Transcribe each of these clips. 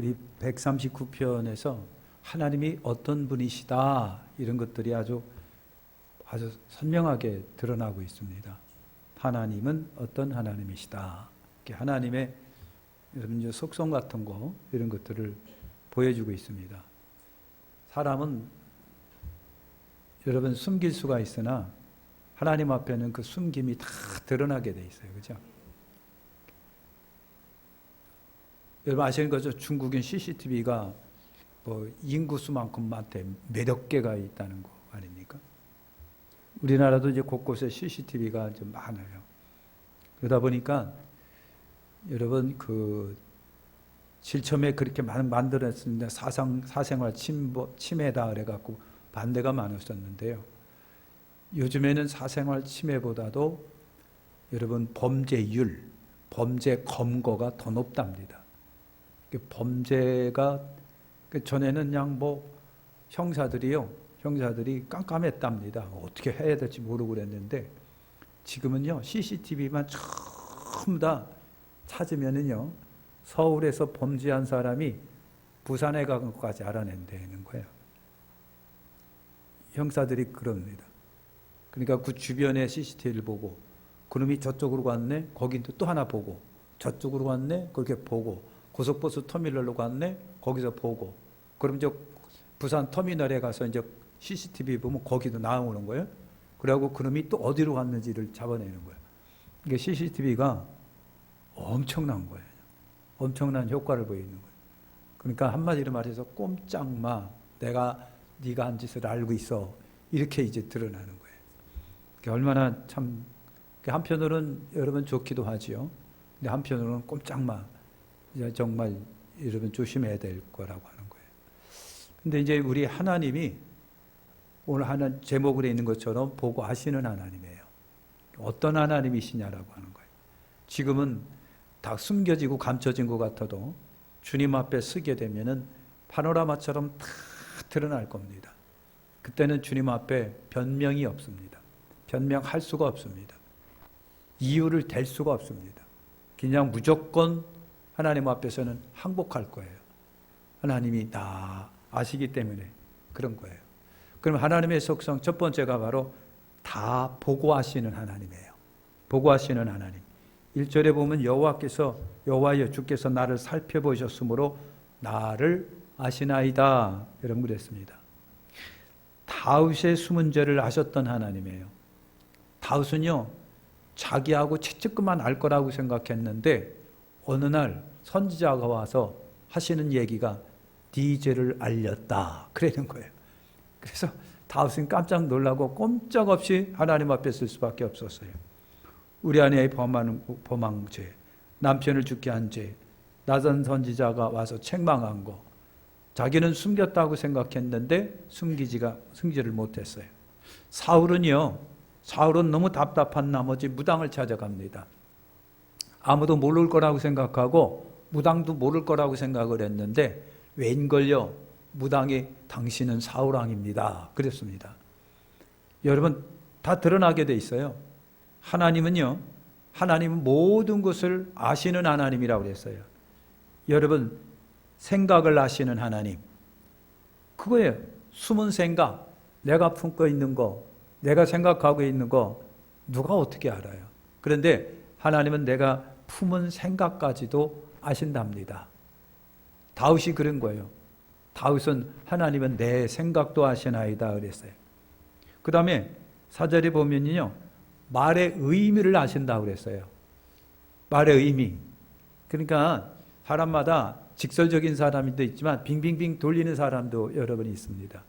우리 139편에서 하나님이 어떤 분이시다 이런 것들이 아주 선명하게 드러나고 있습니다. 하나님은 어떤 하나님이시다. 하나님의 여러분 속성 같은 거 이런 것들을 보여주고 있습니다. 사람은 여러분 숨길 수가 있으나 하나님 앞에는 그 숨김이 다 드러나게 돼 있어요. 그죠? 여러분 아시는 거죠? 중국인 CCTV가 뭐 인구수만큼한테 몇억 개가 있다는 거 아닙니까? 우리나라도 이제 곳곳에 CCTV가 좀 많아요. 그러다 보니까 여러분 그 실첨에 그렇게 만들었는데 사생활 침해다 그래갖고 반대가 많았었는데요. 요즘에는 사생활 침해보다도 여러분 범죄율, 범죄 검거가 더 높답니다. 범죄가 전에는 그냥 뭐 형사들이 깜깜했답니다. 어떻게 해야 될지 모르고 그랬는데 지금은요 CCTV만 전부 다 찾으면은요 서울에서 범죄한 사람이 부산에 간 것까지 알아낸다는 거예요. 형사들이 그럽니다. 그러니까 그 주변에 CCTV를 보고 그놈이 저쪽으로 갔네, 거기도 또 하나 보고 저쪽으로 갔네, 그렇게 보고 고속버스 터미널로 갔네, 거기서 보고 그럼 이제 부산 터미널에 가서 이제 CCTV 보면 거기도 나오는 거예요. 그리고 그놈이 또 어디로 갔는지를 잡아내는 거예요. 이게 CCTV가 엄청난 거예요. 엄청난 효과를 보이는 거예요. 그러니까 한마디로 말해서 꼼짝 마, 네가 한 짓을 알고 있어. 이렇게 이제 드러나는 거예요. 얼마나 참 한편으로는 여러분 좋기도 하지요. 근데 한편으로는 꼼짝 마, 정말 여러분 조심해야 될 거라고 하는 거예요. 근데 이제 우리 하나님이 오늘 하나 제목으로 있는 것처럼 보고 아시는 하나님이에요. 어떤 하나님이시냐라고 하는 거예요. 지금은 다 숨겨지고 감춰진 것 같아도 주님 앞에 서게 되면은 파노라마처럼 다 드러날 겁니다. 그때는 주님 앞에 변명이 없습니다. 변명할 수가 없습니다. 이유를 댈 수가 없습니다. 그냥 무조건 하나님 앞에서는 항복할 거예요. 하나님이 다 아시기 때문에 그런 거예요. 그럼 하나님의 속성 첫 번째가 바로 다 보고하시는 하나님이에요. 보고하시는 하나님. 1절에 보면 여호와여 주께서 나를 살펴보셨으므로 나를 아시나이다. 여러분 그랬습니다. 다윗의 숨은 죄를 아셨던 하나님이에요. 다윗은요 자기하고 채찍만 알 거라고 생각했는데 어느 날 선지자가 와서 하시는 얘기가 네 죄를 알렸다. 그러는 거예요. 그래서 다윗은 깜짝 놀라고 꼼짝없이 하나님 앞에 설 수밖에 없었어요. 우리 아내의 범한 죄, 남편을 죽게 한 죄, 나단 선지자가 와서 책망한 거, 자기는 숨겼다고 생각했는데 숨기지를 못했어요. 사울은 너무 답답한 나머지 무당을 찾아갑니다. 아무도 모를 거라고 생각하고 무당도 모를 거라고 생각을 했는데 웬걸요? 무당이 당신은 사울왕입니다. 그랬습니다. 여러분 다 드러나게 돼 있어요. 하나님은 모든 것을 아시는 하나님이라고 그랬어요. 여러분 생각을 아시는 하나님. 그거예요. 숨은 생각. 내가 품고 있는 거, 내가 생각하고 있는 거 누가 어떻게 알아요? 그런데 하나님은 내가 품은 생각까지도 아신답니다. 다윗이 그런 거예요. 다윗은 하나님은 내 생각도 아시나이다 그랬어요. 그 다음에 4절에 보면요 말의 의미를 아신다고 그랬어요. 말의 의미. 그러니까 사람마다 직설적인 사람도 있지만 빙빙빙 돌리는 사람도 여러분이 있습니다.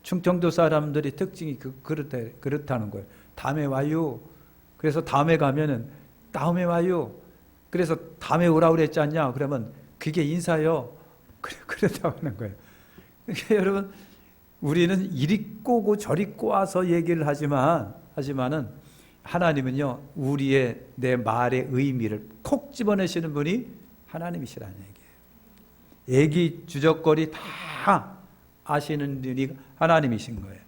충청도 사람들이 특징이 그렇다는 거예요. 다음에 와요. 그래서 다음에 가면은 다음에 와요. 그래서 다음에 오라고 그랬지 않냐? 그러면 그게 인사요. 그렇다고 하는 거예요. 그러니까 여러분 우리는 이리 꼬고 저리 꼬아서 얘기를 하지만은 하나님은요 우리의 내 말의 의미를 콕 집어내시는 분이 하나님이시라는 얘기예요. 얘기 주적거리 다 아시는 분이 하나님이신 거예요.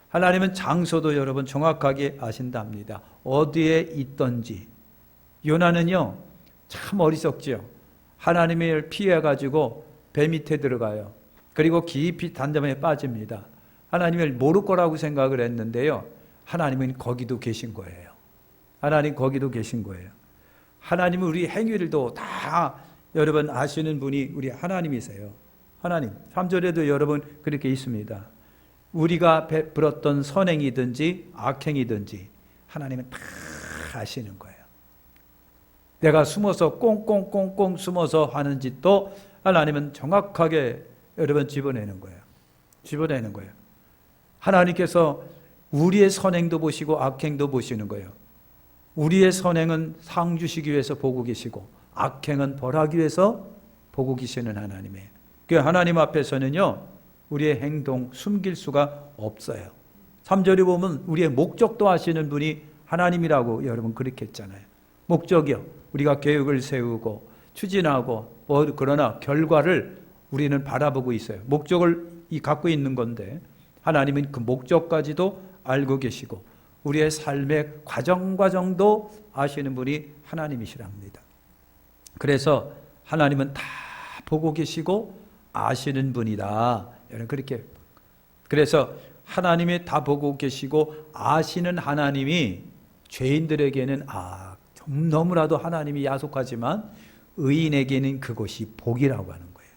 하나님은 장소도 여러분 정확하게 아신답니다. 어디에 있던지. 요나는요 참 어리석지요. 하나님을 피해가지고 배 밑에 들어가요. 그리고 깊이 단잠에 빠집니다. 하나님을 모를 거라고 생각을 했는데요. 하나님은 거기도 계신 거예요. 하나님 거기도 계신 거예요. 하나님은 우리 행위를도 다 여러분 아시는 분이 우리 하나님이세요. 하나님. 3절에도 여러분 그렇게 있습니다. 우리가 베풀었던 선행이든지 악행이든지 하나님은 다 아시는 거예요. 내가 숨어서 꽁꽁꽁꽁 숨어서 하는 짓도 하나님은 정확하게 여러분 집어내는 거예요. 집어내는 거예요. 하나님께서 우리의 선행도 보시고 악행도 보시는 거예요. 우리의 선행은 상 주시기 위해서 보고 계시고 악행은 벌하기 위해서 보고 계시는 하나님이에요. 그 하나님 앞에서는요, 우리의 행동 숨길 수가 없어요. 3절에 보면 우리의 목적도 아시는 분이 하나님이라고 여러분 그렇게 했잖아요. 목적이요. 우리가 계획을 세우고 추진하고 그러나 결과를 우리는 바라보고 있어요. 목적을 갖고 있는 건데 하나님은 그 목적까지도 알고 계시고 우리의 삶의 과정도 아시는 분이 하나님이시랍니다. 그래서 하나님은 다 보고 계시고 아시는 분이다. 그렇게. 그래서 하나님이 다 보고 계시고 아시는 하나님이 죄인들에게는 너무나도 하나님이 야속하지만 의인에게는 그것이 복이라고 하는 거예요.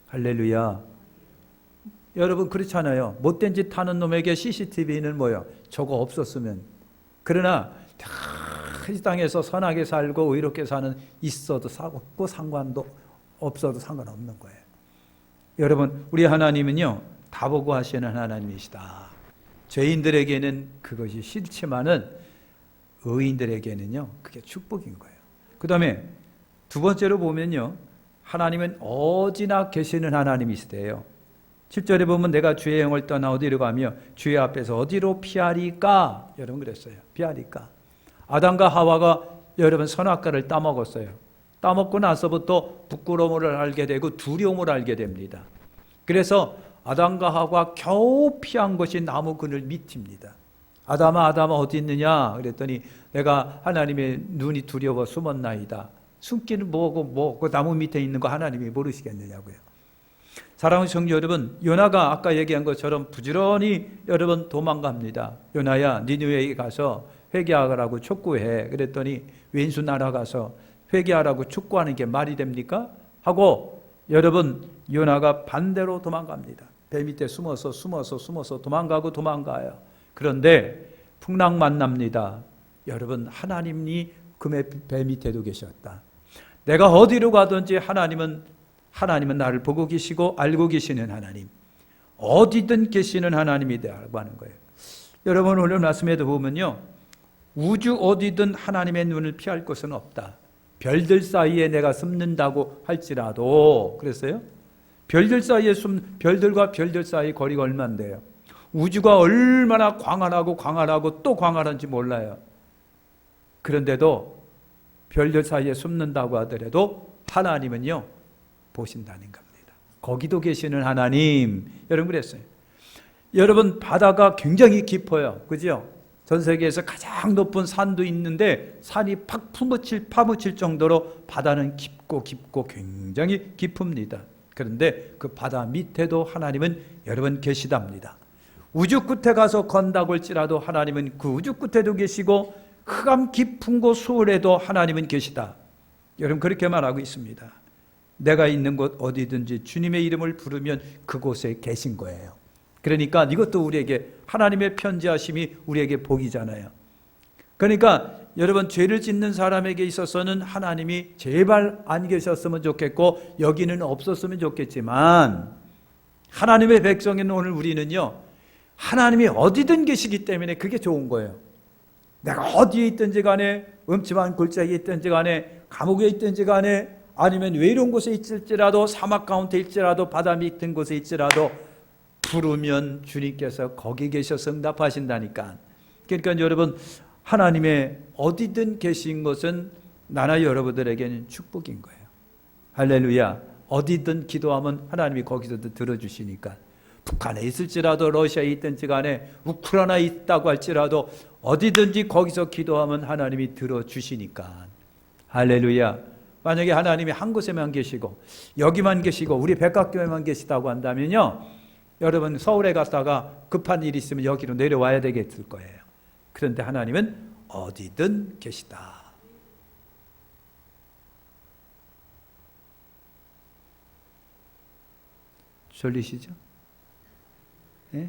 할렐루야. 여러분 그렇잖아요. 못된 짓 하는 놈에게 CCTV는 뭐예요? 저거 없었으면. 그러나 이 땅에서 선하게 살고 의롭게 사는 있어도 없고 상관도 없어도 상관없는 거예요. 여러분 우리 하나님은요 다 보고 하시는 하나님이시다. 죄인들에게는 그것이 싫지만은 의인들에게는요 그게 축복인 거예요. 그 다음에 두 번째로 보면요 하나님은 어디나 계시는 하나님이시대요. 7절에 보면 내가 주의 영을 떠나 어디로 가며 주의 앞에서 어디로 피하리까? 여러분 그랬어요. 피하리까? 아담과 하와가 여러분 선악과를 따먹었어요. 따먹고 나서부터 부끄러움을 알게 되고 두려움을 알게 됩니다. 그래서 아담과 하와가 겨우 피한 것이 나무 그늘 밑입니다. 아담아 어디 있느냐? 그랬더니 내가 하나님의 눈이 두려워 숨었나이다. 숨기는 뭐고 그 나무 밑에 있는 거 하나님이 모르시겠느냐고요. 사랑하는 성도 여러분, 요나가 아까 얘기한 것처럼 부지런히 여러분 도망갑니다. 요나야 니느웨에 가서 회개하라고 촉구해. 그랬더니 왼수 날아가서 회개하라고 촉구하는 게 말이 됩니까? 하고 여러분 요나가 반대로 도망갑니다. 배 밑에 숨어서 도망가요. 그런데 풍랑 만납니다. 여러분 하나님이 그 배 밑에도 계셨다. 내가 어디로 가든지 하나님은 나를 보고 계시고 알고 계시는 하나님, 어디든 계시는 하나님이라고 하는 거예요. 여러분 오늘 말씀에도 보면요 우주 어디든 하나님의 눈을 피할 곳은 없다. 별들 사이에 내가 숨는다고 할지라도 그랬어요. 별들 사이에 별들과 별들 사이 거리가 얼마인데요. 우주가 얼마나 광활하고 또 광활한지 몰라요. 그런데도 별들 사이에 숨는다고 하더라도 하나님은요 보신다는 겁니다. 거기도 계시는 하나님. 여러분 그랬어요. 여러분 바다가 굉장히 깊어요. 그죠? 전 세계에서 가장 높은 산도 있는데 산이 팍 파묻힐 정도로 바다는 깊고 굉장히 깊습니다. 그런데 그 바다 밑에도 하나님은 여러분 계시답니다. 우주 끝에 가서 건다고 할지라도 하나님은 그 우주 끝에도 계시고 흑암 깊은 곳 수월에도 하나님은 계시다. 여러분 그렇게 말하고 있습니다. 내가 있는 곳 어디든지 주님의 이름을 부르면 그곳에 계신 거예요. 그러니까 이것도 우리에게 하나님의 편지하심이 우리에게 복이잖아요. 그러니까 여러분 죄를 짓는 사람에게 있어서는 하나님이 제발 안 계셨으면 좋겠고 여기는 없었으면 좋겠지만 하나님의 백성인 오늘 우리는요 하나님이 어디든 계시기 때문에 그게 좋은 거예요. 내가 어디에 있든지 간에 음침한 골짜기에 있든지 간에 감옥에 있든지 간에 아니면 외로운 곳에 있을지라도 사막 가운데 있을지라도 바다 밑인 곳에 있을지라도 부르면 주님께서 거기 계셔서 응답하신다니까. 그러니까 여러분 하나님의 어디든 계신 것은 나나 여러분들에게는 축복인 거예요. 할렐루야. 어디든 기도하면 하나님이 거기서도 들어주시니까. 북한에 있을지라도 러시아에 있든지 간에 우크라이나에 있다고 할지라도 어디든지 거기서 기도하면 하나님이 들어주시니까. 할렐루야. 만약에 하나님이 한 곳에만 계시고 여기만 계시고 우리 백학교에만 계시다고 한다면요, 여러분 서울에 갔다가 급한 일이 있으면 여기로 내려와야 되겠을 거예요. 그런데 하나님은 어디든 계시다. 졸리시죠? 예?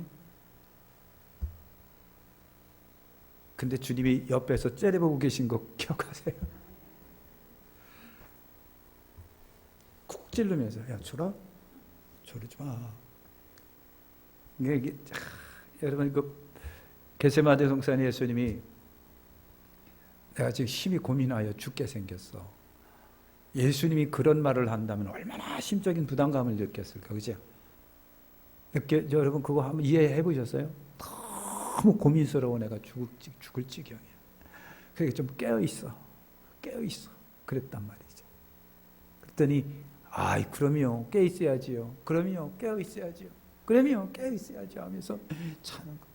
근데 주님이 옆에서 째려보고 계신 거 기억하세요? 쿡 찌르면서 야 졸아? 졸지 마. 여러분 그 겟세마네 동산에 예수님이 내가 지금 심히 고민하여 죽게 생겼어. 예수님이 그런 말을 한다면 얼마나 심적인 부담감을 느꼈을까, 그죠? 여러분 그거 한번 이해해 보셨어요? 너무 고민스러워 내가 죽을 지경이야. 그러니까 좀 깨어있어. 그랬단 말이죠. 그랬더니 그럼요 깨어있어야지요. 그럼요 깨어있어야지요. 그럼요 깨어있어야지요 하면서 자는 거.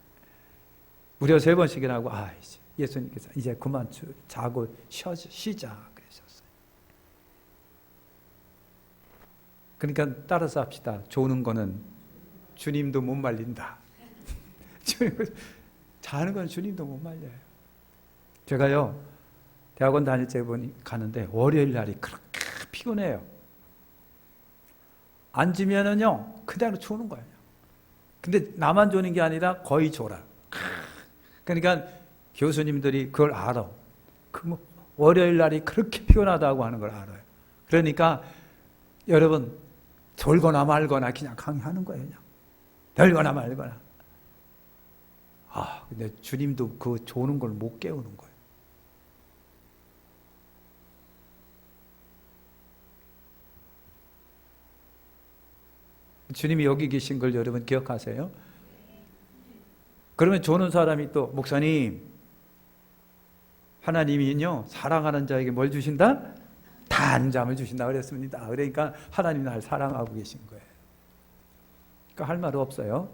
무려 3번씩이나 하고 예수님께서 이제 그만 자고 쉬자 그러셨어요. 그러니까 따라서 합시다. 조는 거는 주님도 못 말린다. 자는 건 주님도 못 말려요. 제가요 대학원 다닐 때 가는데 월요일 날이 그렇게 피곤해요. 앉으면은요 그대로 조는 거예요. 근데 나만 조는 게 아니라 거의 졸아. 그러니까 교수님들이 그걸 알아. 월요일 날이 그렇게 피곤하다고 하는 걸 알아요. 그러니까 여러분 졸거나 말거나 그냥 강의하는 거예요. 그냥 별거나 말거나. 근데 주님도 그 조는 걸 못 깨우는 거예요. 주님이 여기 계신 걸 여러분 기억하세요? 그러면 조는 사람이 또 목사님 하나님이요 사랑하는 자에게 뭘 주신다? 단잠을 주신다 그랬습니다. 그러니까 하나님 날 사랑하고 계신 거예요. 그러니까 할 말 없어요.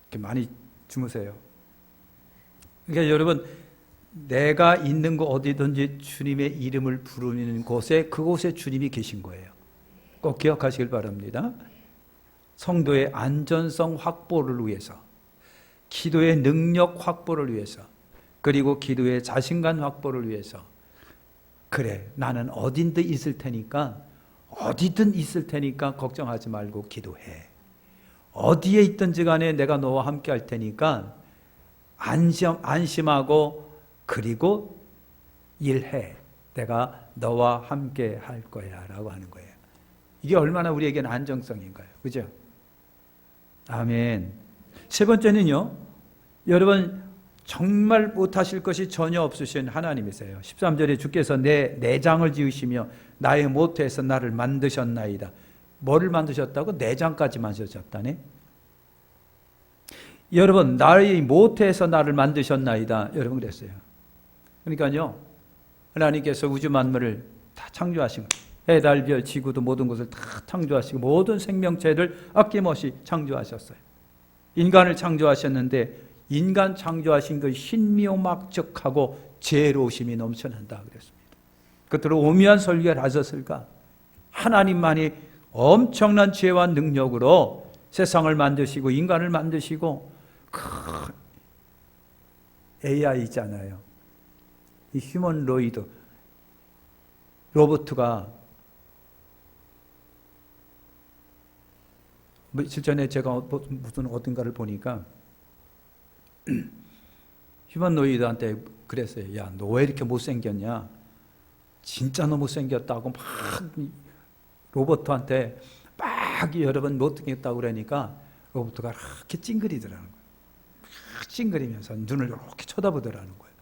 이렇게 많이 주무세요. 그러니까 여러분 내가 있는 곳 어디든지 주님의 이름을 부르는 곳에 그곳에 주님이 계신 거예요. 꼭 기억하시길 바랍니다. 성도의 안전성 확보를 위해서, 기도의 능력 확보를 위해서, 그리고 기도의 자신감 확보를 위해서 그래 나는 어딘든 있을 테니까 걱정하지 말고 기도해. 어디에 있든지 간에 내가 너와 함께 할 테니까 안심하고 그리고 일해. 내가 너와 함께 할 거야 라고 하는 거예요. 이게 얼마나 우리에게는 안정성인가요? 그죠? 아멘. 3번째는요, 여러분 정말 못하실 것이 전혀 없으신 하나님이세요. 13절에 주께서 내 내장을 지으시며 나의 모태에서 나를 만드셨나이다. 뭐를 만드셨다고? 내장까지 만드셨다네. 여러분 나의 모태에서 나를 만드셨나이다. 여러분 그랬어요. 그러니까요 하나님께서 우주 만물을 다 창조하신 거예요. 해, 달, 별, 지구도 모든 것을 다 창조하시고 모든 생명체를 아낌없이 창조하셨어요. 인간을 창조하셨는데 인간 창조하신 그 신묘막적하고 지혜로우심이 넘쳐난다 그랬습니다. 그토록 오묘한 설계를 하셨을까? 하나님만이 엄청난 지혜와 능력으로 세상을 만드시고 인간을 만드시고 AI 있잖아요. 이 휴먼로이드 로봇가 며칠 전에 제가 무슨 어딘가를 보니까 휴먼노이드한테 그랬어요. 야, 너 왜 이렇게 못생겼냐? 진짜 너 못생겼다고 막 로봇한테 막 여러분 못생겼다고 그러니까 로봇가 이렇게 찡그리더라는 거예요. 막 찡그리면서 눈을 이렇게 쳐다보더라는 거예요.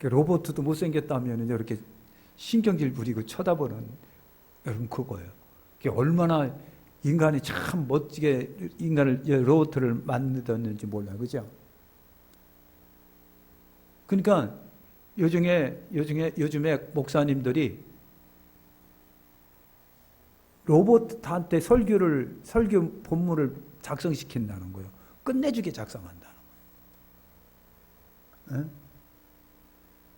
로봇도 못생겼다면 이렇게 신경질 부리고 쳐다보는 여러분 그거예요. 그게 얼마나 인간이 참 멋지게 로봇을 만들었는지 몰라요. 그죠? 그러니까 요즘에 목사님들이 로봇한테 설교 본문을 작성시킨다는 거예요. 끝내주게 작성한다는 거예요.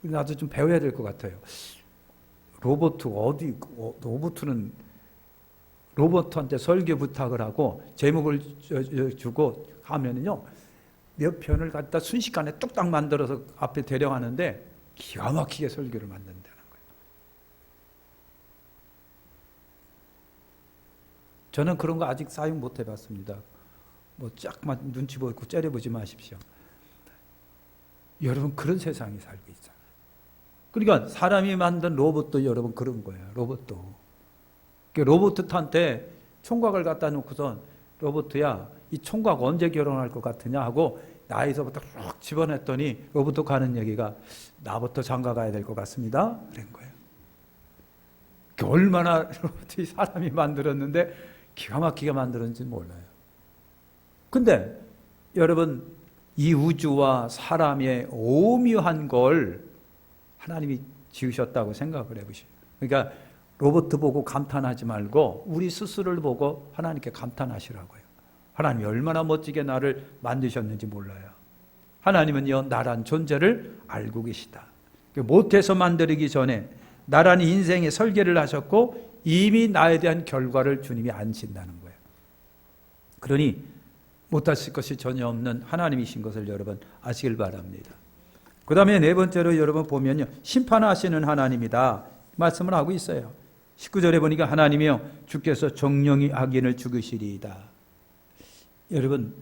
나도 좀 배워야 될 것 같아요. 로봇은 로봇한테 설교 부탁을 하고 제목을 주고 하면은요, 몇 편을 갖다 순식간에 뚝딱 만들어서 앞에 대령하는데 기가 막히게 설교를 만든다는 거예요. 저는 그런 거 아직 사용 못 해봤습니다. 뭐 쫙만 눈치 보고 째려보지 마십시오. 여러분, 그런 세상에 살고 있잖아요. 그러니까 사람이 만든 로봇도 여러분 그런 거예요. 로봇한테 총각을 갖다 놓고선 로봇야, 이 총각 언제 결혼할 것 같으냐 하고 나이서부터 쭉 집어냈더니 로봇 가는 얘기가 나부터 장가 가야 될 것 같습니다. 그런 거예요. 얼마나 로봇이 사람이 만들었는데 기가 막히게 만들었는지 몰라요. 근데 여러분, 이 우주와 사람의 오묘한 걸 하나님이 지으셨다고 생각을 해보시죠. 그러니까 로봇 보고 감탄하지 말고 우리 스스로를 보고 하나님께 감탄하시라고요. 하나님이 얼마나 멋지게 나를 만드셨는지 몰라요. 하나님은요, 나란 존재를 알고 계시다. 못해서 만들기 전에 나란 인생의 설계를 하셨고 이미 나에 대한 결과를 주님이 안신다는 거예요. 그러니 못하실 것이 전혀 없는 하나님이신 것을 여러분 아시길 바랍니다. 그 다음에 네 번째로 여러분 보면요, 심판하시는 하나님이다 말씀을 하고 있어요. 19절에 보니까 하나님이여 주께서 정령이 악인을 죽으시리이다. 여러분,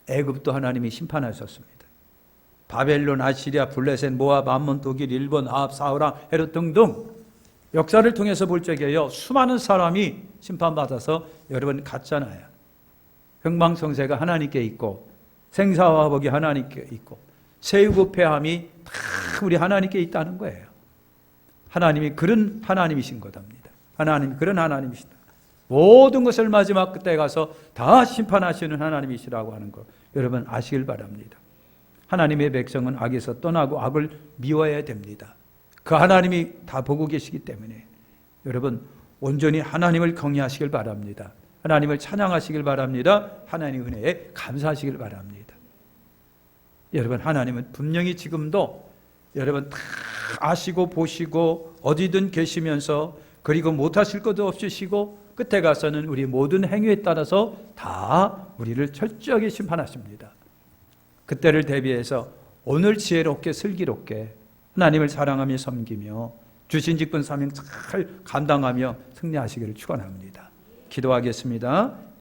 애굽도 하나님이 심판하셨습니다. 바벨론, 아시리아, 블레셋, 모압, 암몬, 독일, 일본, 아합, 사우라, 헤롯 등등 역사를 통해서 볼 적에요, 수많은 사람이 심판받아서 여러분 갔잖아요. 흥망성쇠가 하나님께 있고 생사화복이 하나님께 있고 세우고 패함이 다 우리 하나님께 있다는 거예요. 하나님이 그런 하나님이신 것입니다. 하나님 그런 하나님이시다. 모든 것을 마지막 그때 가서 다 심판하시는 하나님이시라고 하는 것 여러분 아시길 바랍니다. 하나님의 백성은 악에서 떠나고 악을 미워해야 됩니다. 그 하나님이 다 보고 계시기 때문에 여러분 온전히 하나님을 경외하시길 바랍니다. 하나님을 찬양하시길 바랍니다. 하나님 은혜에 감사하시길 바랍니다. 여러분, 하나님은 분명히 지금도 여러분 다 아시고 보시고 어디든 계시면서 그리고 못하실 것도 없으시고 끝에 가서는 우리 모든 행위에 따라서 다 우리를 철저하게 심판하십니다. 그때를 대비해서 오늘 지혜롭게 슬기롭게 하나님을 사랑하며 섬기며 주신 직분 사명 잘 감당하며 승리하시기를 축원합니다. 기도하겠습니다.